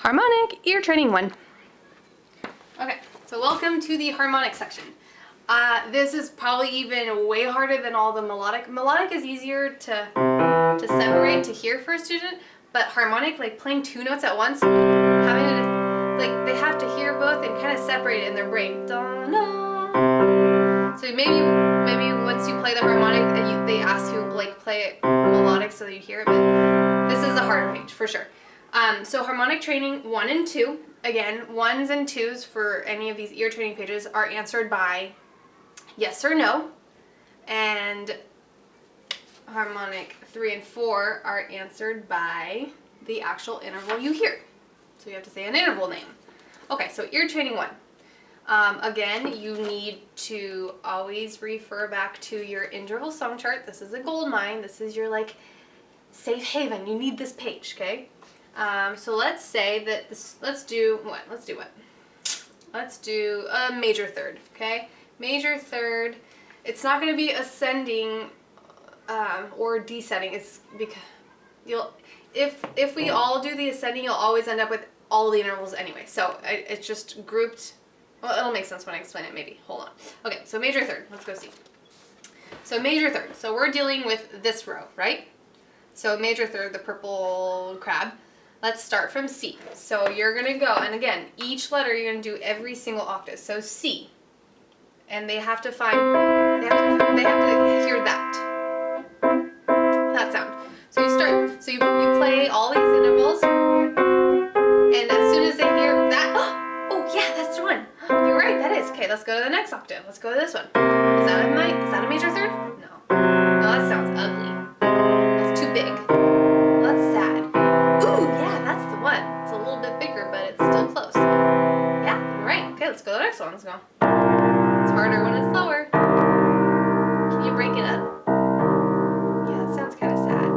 Harmonic ear training 1. Okay, so welcome to the harmonic section. This is probably even way harder than all the melodic. Melodic is easier to separate, to hear for a student, but harmonic, like playing two notes at once, having to, like, they have to hear both and kind of separate it in their brain. Da, da. So maybe once you play the harmonic, they ask you like play it melodic so that you hear it, but this is a harder page for sure. So harmonic training 1 and 2, again, 1s and 2s for any of these ear training pages are answered by yes or no, and harmonic 3 and 4 are answered by the actual interval you hear. So you have to say an interval name. Okay, so ear training 1. Again, you need to always refer back to your interval song chart. This is a gold mine. This is your like safe haven. You need this page, okay? So let's say that this, let's do a major third, okay? Major third, it's not going to be ascending or descending. It's because if we all do the ascending, you'll always end up with all the intervals anyway. So it's just grouped. Well, it'll make sense when I explain it maybe. Hold on. Okay, so major third, let's go see. So major third, so we're dealing with this row, right? So major third, the purple crab. Let's start from C. So you're gonna go, and again, each letter you're gonna do every single octave. So C, and they have to find, they have to hear that sound. So you start, so you play all these intervals, and as soon as they hear that, oh yeah, that's the one. You're right, that is. Okay, let's go to the next octave. Let's go to this one. Is that a major third? No. No, that sounds ugly. That's too big. That's sad. Ooh, yeah, that's the one. It's a little bit bigger, but it's still close. Yeah, you're right. Okay, let's go to the next one. Let's go. It's harder when it's lower. Can you break it up? Yeah, that sounds kind of sad.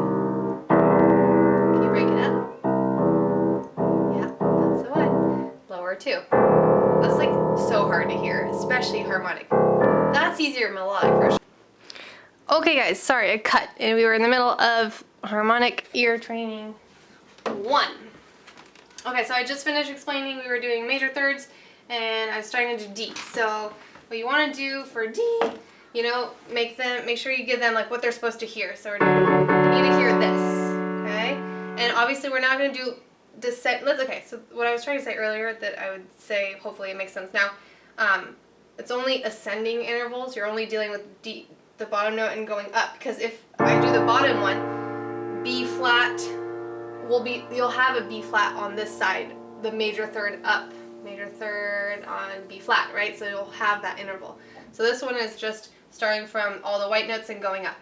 Can you break it up? Yeah, that's the one. Lower too. That's like so hard to hear, especially harmonic. That's easier melodic for sure. Okay guys, sorry I cut and we were in the middle of harmonic ear training 1. Okay, so I just finished explaining we were doing major thirds and I was starting to do D. So what you want to do for D, you know, make sure you give them like what they're supposed to hear. So they need to hear this, okay? And obviously we're not going to do descent. Okay, so what I was trying to say earlier that I would say, hopefully it makes sense now, it's only ascending intervals. You're only dealing with D, the bottom note, and going up, because if I do the bottom one, B flat will be, you'll have a B flat on this side, the major third up, major third on B flat, right? So you'll have that interval. So this one is just starting from all the white notes and going up.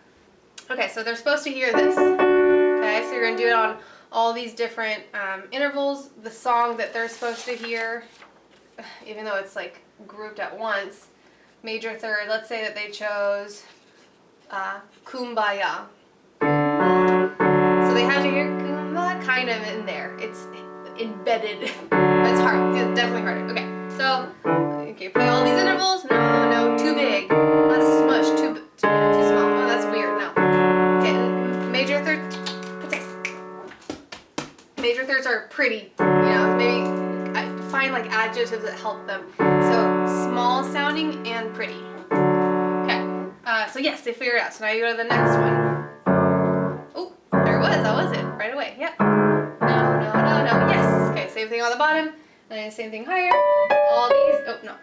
Okay, so they're supposed to hear this. Okay, so you're going to do it on all these different intervals, the song that they're supposed to hear, even though it's like grouped at once. Major third, let's say that they chose Kumbaya. So they have to hear Kumbaya kind of in there. It's embedded. It's hard. It's definitely harder. Okay, so okay, play all these intervals. No, too big. That's smush. Too small. Oh, that's weird. No. Okay, major third. Major thirds are pretty, you know, maybe find like adjectives that help them. So small sounding and pretty. Okay, so yes, they figured it out. So now you go to the next one. Oh, there it was. That was it. Right away. Yep. No. Yes. Okay, same thing on the bottom. And then same thing higher. All these. Oh, no.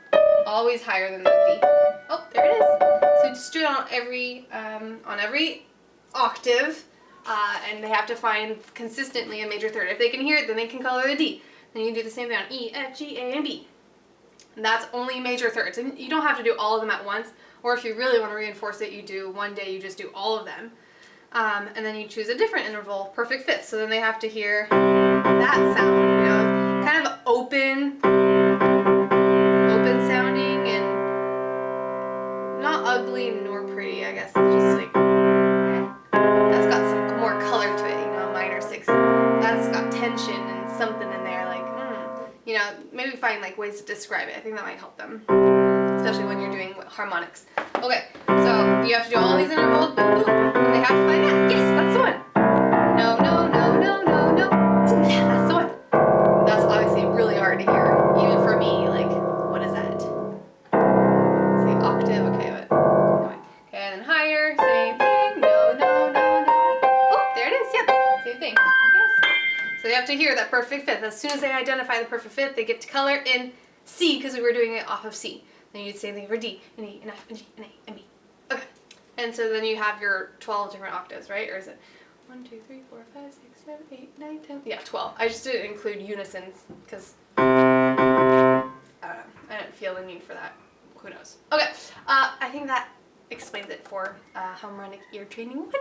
Always higher than the D. Oh, there it is. So just do it on every octave. And they have to find consistently a major third. If they can hear it, then they can color the D. Then you can do the same thing on E, F, G, A, and B. And that's only major thirds. And you don't have to do all of them at once. Or if you really want to reinforce it, you do one day, you just do all of them. And then you choose a different interval, perfect fifth. So then they have to hear that sound, you know, kind of open sounding and not ugly nor pretty, I guess. It's just like, that's got some more color to it, you know, minor 6. That's got tension and something in there, like, you know, maybe find like ways to describe it. I think that might help them, especially when you're doing harmonics. Okay, so you have to do all these intervals, boom, boom, and they have to find that. Yes, that's the one. No. Oh yeah, that's the one. That's have to hear that perfect fifth. As soon as they identify the perfect fifth, they get to color in C because we were doing it off of C. Then you do the same thing for D and E and F and G and A and B. Okay. And so then you have your 12 different octaves, right? Or is it 1, 2, 3, 4, 5, 6, 7, 8, 9, 10? Yeah, 12. I just didn't include unisons because I don't know. I didn't feel the need for that. Who knows? Okay. I think that explains it for harmonic ear training 1.